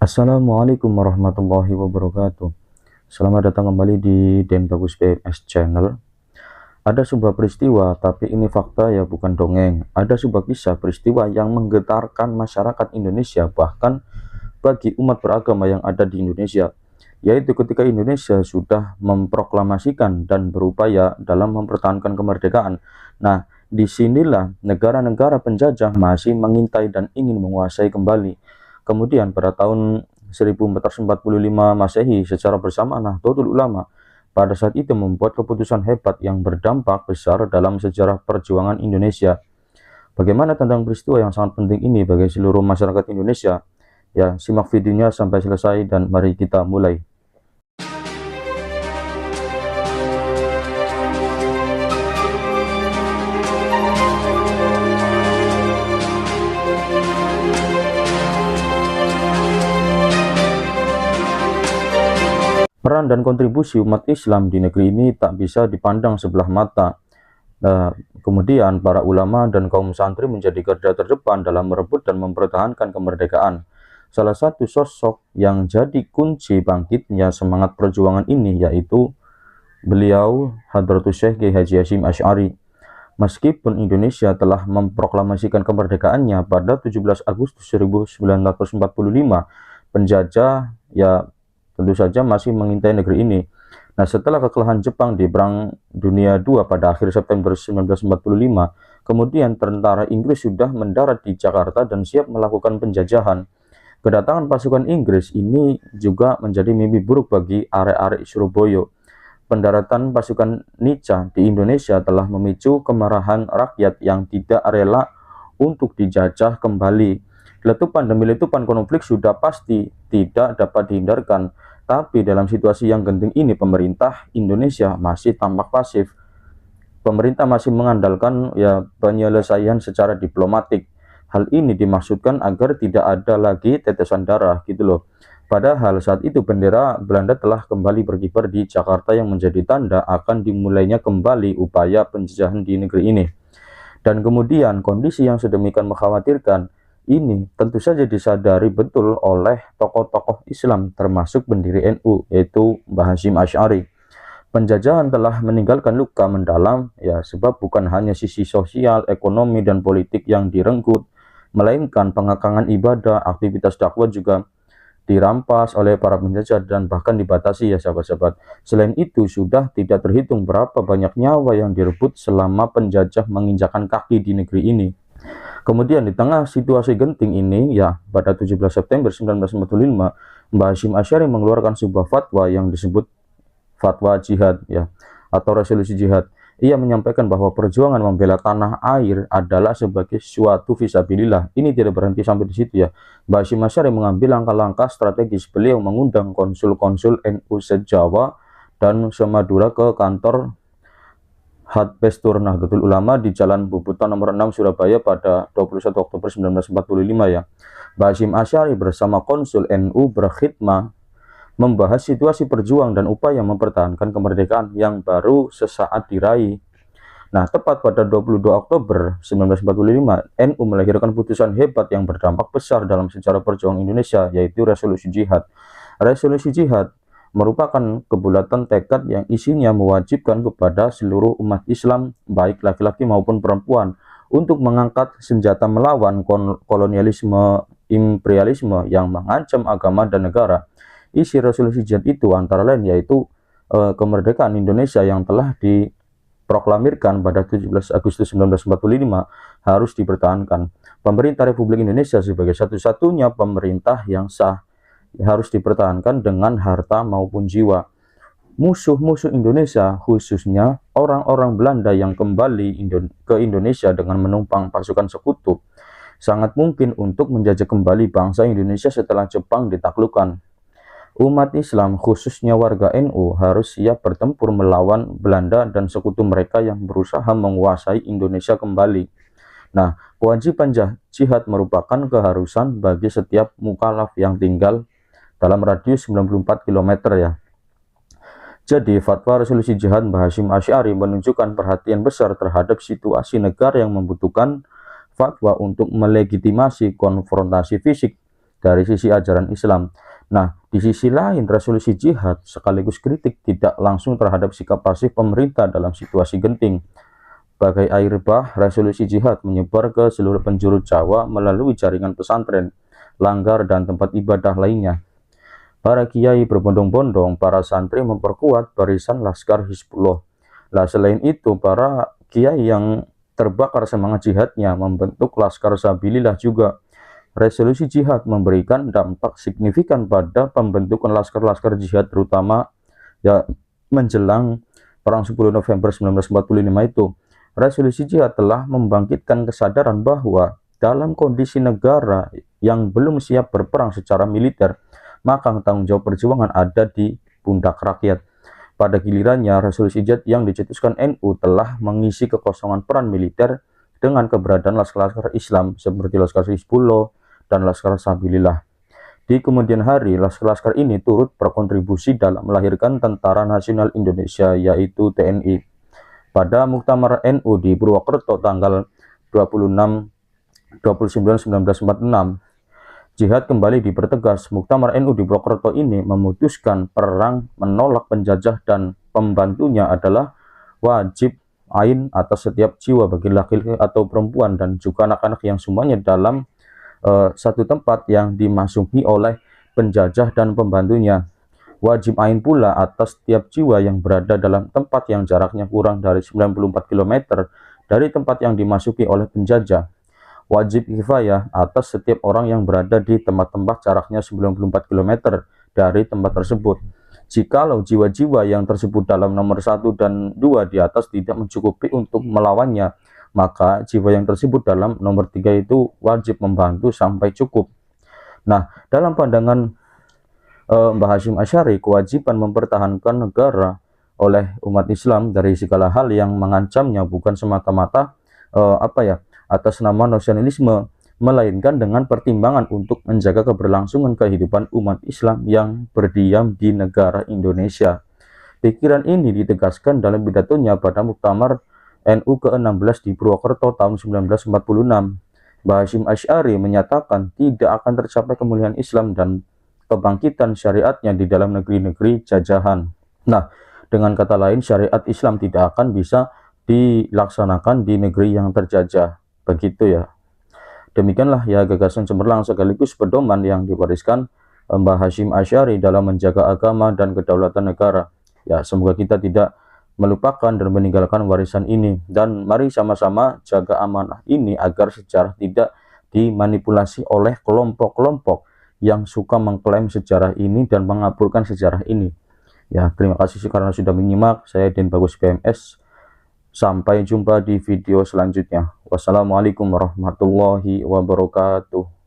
Assalamualaikum warahmatullahi wabarakatuh. Selamat datang kembali di Den Bagus PMS Channel. Ada sebuah peristiwa, tapi ini fakta ya, bukan dongeng. Ada sebuah kisah peristiwa yang menggetarkan masyarakat Indonesia, bahkan bagi umat beragama yang ada di Indonesia, yaitu ketika Indonesia sudah memproklamasikan dan berupaya dalam mempertahankan kemerdekaan. Nah, disinilah negara-negara penjajah masih mengintai dan ingin menguasai kembali. Kemudian pada tahun 1445 Masehi, secara bersamaan Nahdlatul Ulama pada saat itu membuat keputusan hebat yang berdampak besar dalam sejarah perjuangan Indonesia. Bagaimana tentang peristiwa yang sangat penting ini bagi seluruh masyarakat Indonesia? Ya, simak videonya sampai selesai dan mari kita mulai. Peran dan kontribusi umat Islam di negeri ini tak bisa dipandang sebelah mata. Kemudian para ulama dan kaum santri menjadi garda terdepan dalam merebut dan mempertahankan kemerdekaan. Salah satu sosok yang jadi kunci bangkitnya semangat perjuangan ini yaitu beliau Hadratus Syekh Kiai Haji Hasyim Asy'ari. Meskipun Indonesia telah memproklamasikan kemerdekaannya pada 17 Agustus 1945, penjajah ya tentu saja masih mengintai negeri ini. Nah, setelah kekalahan Jepang di Perang Dunia II pada akhir September 1945, kemudian tentara Inggris sudah mendarat di Jakarta dan siap melakukan penjajahan. Kedatangan pasukan Inggris ini juga menjadi mimpi buruk bagi arek-arek Surabaya. Pendaratan pasukan Nica di Indonesia telah memicu kemarahan rakyat yang tidak rela untuk dijajah kembali. Letupan demi letupan konflik sudah pasti tidak dapat dihindarkan, tapi dalam situasi yang genting ini pemerintah Indonesia masih tampak pasif. Pemerintah masih mengandalkan penyelesaian secara diplomatik. Hal ini dimaksudkan agar tidak ada lagi tetesan darah gitu loh. Padahal saat itu bendera Belanda telah kembali berkibar di Jakarta yang menjadi tanda akan dimulainya kembali upaya penjajahan di negeri ini. Dan kemudian kondisi yang sedemikian mengkhawatirkan ini tentu saja disadari betul oleh tokoh-tokoh Islam termasuk pendiri NU yaitu Mbah Hasyim Asy'ari. Penjajahan telah meninggalkan luka mendalam ya, sebab bukan hanya sisi sosial, ekonomi dan politik yang direnggut, melainkan pengekangan ibadah, aktivitas dakwah juga dirampas oleh para penjajah dan bahkan dibatasi ya sahabat-sahabat. Selain itu sudah tidak terhitung berapa banyak nyawa yang direbut selama penjajah menginjakan kaki di negeri ini. Kemudian di tengah situasi genting ini ya, pada 17 September 1945 Mbah Hasyim Asy'ari mengeluarkan sebuah fatwa yang disebut fatwa jihad ya, atau resolusi jihad. Ia menyampaikan bahwa perjuangan membela tanah air adalah sebagai suatu fisabilillah. Ini tidak berhenti sampai di situ ya. Mbah Hasyim Asy'ari mengambil langkah-langkah strategis. Beliau mengundang konsul-konsul NU se-Jawa dan se-Madura ke kantor Hadpestur Nahdlatul Ulama di Jalan Bubutan nomor 6 Surabaya pada 21 Oktober 1945 ya. Mbah Hasyim Asy'ari bersama konsul NU berkhidmah membahas situasi perjuang dan upaya mempertahankan kemerdekaan yang baru sesaat diraih. Nah, tepat pada 22 Oktober 1945, NU melahirkan putusan hebat yang berdampak besar dalam sejarah perjuangan Indonesia, yaitu resolusi jihad. Resolusi jihad merupakan kebulatan tekad yang isinya mewajibkan kepada seluruh umat Islam, baik laki-laki maupun perempuan, untuk mengangkat senjata melawan kolonialisme imperialisme yang mengancam agama dan negara. Isi resolusi jihad itu antara lain yaitu kemerdekaan Indonesia yang telah diproklamirkan pada 17 Agustus 1945 harus dipertahankan. Pemerintah Republik Indonesia sebagai satu-satunya pemerintah yang sah harus dipertahankan dengan harta maupun jiwa. Musuh-musuh Indonesia, khususnya orang-orang Belanda yang kembali ke Indonesia dengan menumpang pasukan sekutu, sangat mungkin untuk menjajah kembali bangsa Indonesia setelah Jepang ditaklukkan. Umat Islam, khususnya warga NU, harus siap bertempur melawan Belanda dan sekutu mereka yang berusaha menguasai Indonesia kembali. Nah, kewajiban jihad merupakan keharusan bagi setiap mukallaf yang tinggal dalam radius 94 km ya. Jadi fatwa resolusi jihad Mbah Hasyim Asy'ari menunjukkan perhatian besar terhadap situasi negara yang membutuhkan fatwa untuk melegitimasi konfrontasi fisik dari sisi ajaran Islam. Nah, di sisi lain, resolusi jihad sekaligus kritik tidak langsung terhadap sikap pasif pemerintah dalam situasi genting. Bagai air bah, resolusi jihad menyebar ke seluruh penjuru Jawa melalui jaringan pesantren, langgar, dan tempat ibadah lainnya. Para kiai berbondong-bondong, para santri memperkuat barisan Laskar Hizbullah. Nah, selain itu, para kiai yang terbakar semangat jihadnya membentuk Laskar Sabilillah juga. Resolusi jihad memberikan dampak signifikan pada pembentukan laskar-laskar jihad, terutama ya menjelang perang 10 November 1945 itu. Resolusi jihad telah membangkitkan kesadaran bahwa dalam kondisi negara yang belum siap berperang secara militer, maka tanggung jawab perjuangan ada di pundak rakyat. Pada gilirannya, resolusi jihad yang dicetuskan NU telah mengisi kekosongan peran militer dengan keberadaan laskar-laskar Islam seperti Laskar Hizbullah dan Laskar Sabilillah. Di kemudian hari, laskar-laskar ini turut berkontribusi dalam melahirkan Tentara Nasional Indonesia, yaitu TNI. Pada Muktamar NU di Purwokerto tanggal 29/1946, jihad kembali dipertegas. Muktamar NU di Purwokerto ini memutuskan perang menolak penjajah dan pembantunya adalah wajib ain atas setiap jiwa bagi laki-laki atau perempuan dan juga anak-anak yang semuanya dalam satu tempat yang dimasuki oleh penjajah dan pembantunya. Wajib ain pula atas setiap jiwa yang berada dalam tempat yang jaraknya kurang dari 94 km dari tempat yang dimasuki oleh penjajah. Wajib kifayah atas setiap orang yang berada di tempat-tempat jaraknya 94 km dari tempat tersebut. Jikalau jiwa-jiwa yang tersebut dalam nomor 1 dan 2 di atas tidak mencukupi untuk melawannya, maka jiwa yang tersebut dalam nomor 3 itu wajib membantu sampai cukup. Nah, dalam pandangan Mbah Hasyim Asy'ari, kewajiban mempertahankan negara oleh umat Islam dari segala hal yang mengancamnya bukan semata-mata atas nama nasionalisme, melainkan dengan pertimbangan untuk menjaga keberlangsungan kehidupan umat Islam yang berdiam di negara Indonesia. Pikiran ini ditegaskan dalam pidatonya pada Muktamar NU ke-16 di Purwokerto tahun 1946. Mbah Hasyim Asy'ari menyatakan tidak akan tercapai kemuliaan Islam dan kebangkitan syariatnya di dalam negeri-negeri jajahan. Nah, dengan kata lain, syariat Islam tidak akan bisa dilaksanakan di negeri yang terjajah. Begitu ya. Demikianlah ya gagasan cemerlang sekaligus pedoman yang diwariskan Mbah Hasyim Asy'ari dalam menjaga agama dan kedaulatan negara. Ya, semoga kita tidak melupakan dan meninggalkan warisan ini, dan mari sama-sama jaga amanah ini agar sejarah tidak dimanipulasi oleh kelompok-kelompok yang suka mengklaim sejarah ini dan mengaburkan sejarah ini. Ya, terima kasih karena sudah menyimak. Saya Den Bagus PMS. Sampai jumpa di video selanjutnya. Wassalamualaikum warahmatullahi wabarakatuh.